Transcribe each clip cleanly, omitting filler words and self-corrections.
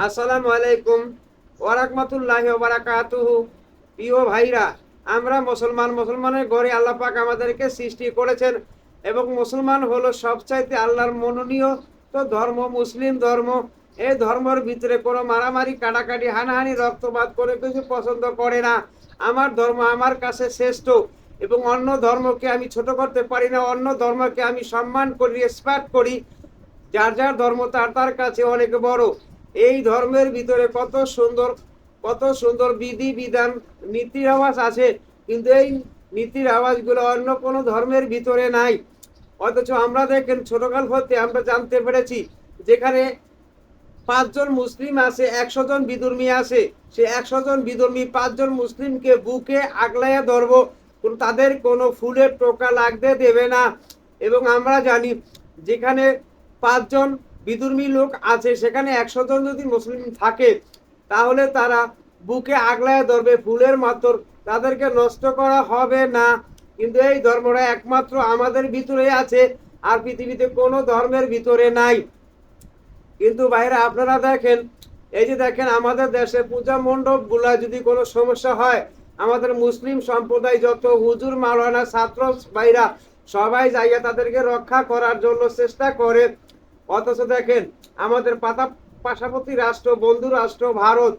আসসালামু আলাইকুম ওয়া রাহমাতুল্লাহি ওয়া বারাকাতুহু। প্রিয় ভাইরা, আমরা মুসলমানের ঘরে আল্লাহ পাক আমাদেরকে সৃষ্টি করেছেন এবং মুসলমান হলো সবচাইতে আল্লাহর মনোনীয় তো ধর্ম, মুসলিম ধর্ম। এই ধর্মের ভিতরে কোনো মারামারি, কাটাকাটি, হানাহানি, রক্তপাত করে কিছু পছন্দ করে না। আমার ধর্ম আমার কাছে শ্রেষ্ঠ এবং অন্য ধর্মকে আমি ছোট করতে পারি না। অন্য ধর্মকে আমি সম্মান করি, রেসপেক্ট করি। যার যার ধর্ম তার তার কাছে অনেক বড়। এই ধর্মের ভিতরে কত সুন্দর বিধি বিধান, নীতির আওয়াজ আছে, কিন্তু এই নীতির আওয়াজগুলো অন্য কোনো ধর্মের ভিতরে নাই। অথচ আমরা দেখেন ছোটকাল হতে আমরা জানতে পেরেছি, যেখানে 5 জন মুসলিম আছে, 100 জন বিধর্মী আছে, সে 100 জন বিধর্মী 5 জন মুসলিমকে বুকে আগলাইয়া ধরবো, তাদের কোনো ফুলের টোকা লাগতে দেবে না। এবং আমরা জানি, যেখানে 5 জন বিধর্মী লোক আছে সেখানে 100 জন যদি মুসলিম থাকে, তাহলে তারা বুকে আগলাইয়া ধরবে ফুলের মাত্র, তাদেরকে নষ্ট করা হবে না। কিন্তু এই ধর্মটা একমাত্র আমাদের ভিতরে আছে, আর পৃথিবীতে কোনো ধর্মের ভিতরে নাই। কিন্তু বাইরে আপনারা দেখেন, এই যে দেখেন আমাদের দেশে পূজা মণ্ডপ গুলা যদি কোনো সমস্যা হয়, আমাদের মুসলিম সম্প্রদায় যত হুজুর, মাওলানা, ছাত্র ভাইরা সবাই যাইয়া তাদেরকে রক্ষা করার জন্য চেষ্টা করে। অথচ দেখেন আমাদের পার্শ্ববর্তী রাষ্ট্র, বন্ধু রাষ্ট্র ভারত,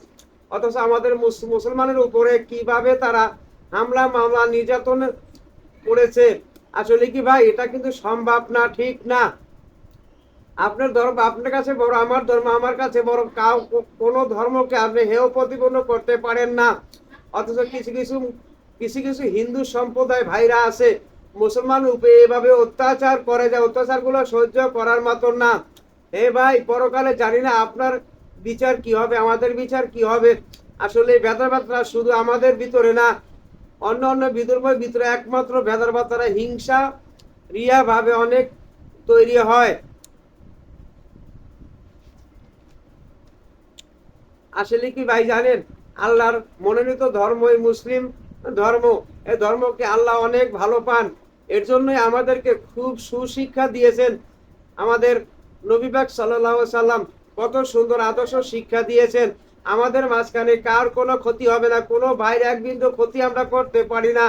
অথচ আমাদের মুসলমানের উপরে কিভাবে তারা হামলা মামলা নির্যাতন করেছে। আসলে কি ভাই, এটা কিন্তু সম্ভব না, ঠিক না। আপনার ধর্ম আপনার কাছে বড়, আমার ধর্ম আমার কাছে বড়। কোনো ধর্মকে আপনি হেয় প্রতিপন্ন করতে পারেন না। অথচ কিছু হিন্দু সম্প্রদায় ভাইরা আছে, মুসলমান উপরে এভাবে অত্যাচার করে, যায় অত্যাচারগুলো সহ্য করার মতো না। হে ভাই, পরকালে জানি না আপনার বিচার কি হবে, আমাদের বিচার কি হবে। আসলে ভেদাভেদটা শুধু আমাদের ভিতরে না, অন্য অন্য বিধর্মের ভিতরে একমাত্র ভেদাভেদটা হিংসা রিয়া ভাবে অনেক তৈরি হয়। আসলে কি ভাই জানেন, আল্লাহর মনোনীত ধর্ম এই মুসলিম ধর্ম। এই ধর্মকে আল্লাহ অনেক ভালো পান। এর জন্যই আমাদেরকে খুব সুশিক্ষা দিয়েছেন। আমাদের নবী পাক সাল্লাল্লাহু আলাইহি সাল্লাম কত সুন্দর আদর্শ শিক্ষা দিয়েছেন। আমাদের মাঝখানে কার কোনো ক্ষতি হবে না, কোনো ভাইয়ের এক বিন্দু ক্ষতি আমরা করতে পারি না।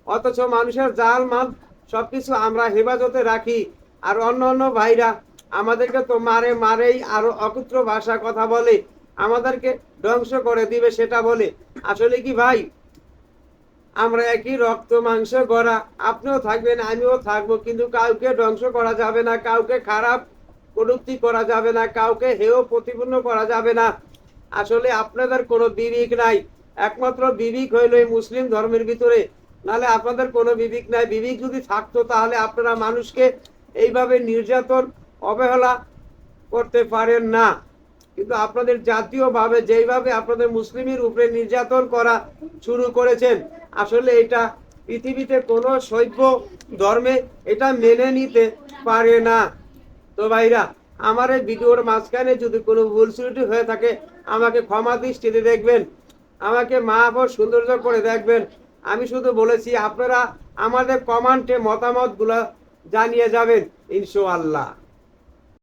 অথচ মানুষের জাল মাল সবকিছু আমরা হেফাজতে রাখি, আর অন্য অন্য ভাইরা আমাদেরকে তো মারেই, আরো অকুত্র ভাষা কথা বলে, আমাদেরকে ধ্বংস করে দিবে সেটা বলে। আসলে কি ভাই, আমরা একই রক্ত মাংস গড়া, আপনিও থাকবেন আমিও থাকবো, কিন্তু কাউকে ধ্বংস করা যাবে না, কাউকে খারাপ কটূক্তি করা যাবে না, কাউকে হেয় প্রতিপন্ন করা যাবে না। আসলে আপনাদের কোনো বিবেক নাই, একমাত্র বিবেক হইল এই মুসলিম ধর্মের ভিতরে, নাহলে আপনাদের কোনো বিবেক নাই। বিবেক যদি থাকতো তাহলে আপনারা মানুষকে এইভাবে নির্যাতন, অবহেলা করতে পারেন না। কিন্তু আপনাদের জাতীয়ভাবে যেইভাবে আপনাদের মুসলিমের উপরে নির্যাতন করা শুরু করেছেন, আসলে এটা পৃথিবীতে কোনো সভ্য ধর্মে এটা মেনে নিতে পারে না। তো ভাইরা, আমার এই ভিডিওর মাঝখানে যদি কোনো ভুল ত্রুটি হয়ে থাকে, আমাকে ক্ষমা দৃষ্টিতে দেখবেন, আমাকে মাফ ও সৌন্দর্য করে দেখবেন। আমি শুধু বলেছি আপনারা আমাদের কমেন্টে মতামতগুলো জানিয়ে যাবেন, ইনশাআল্লাহ।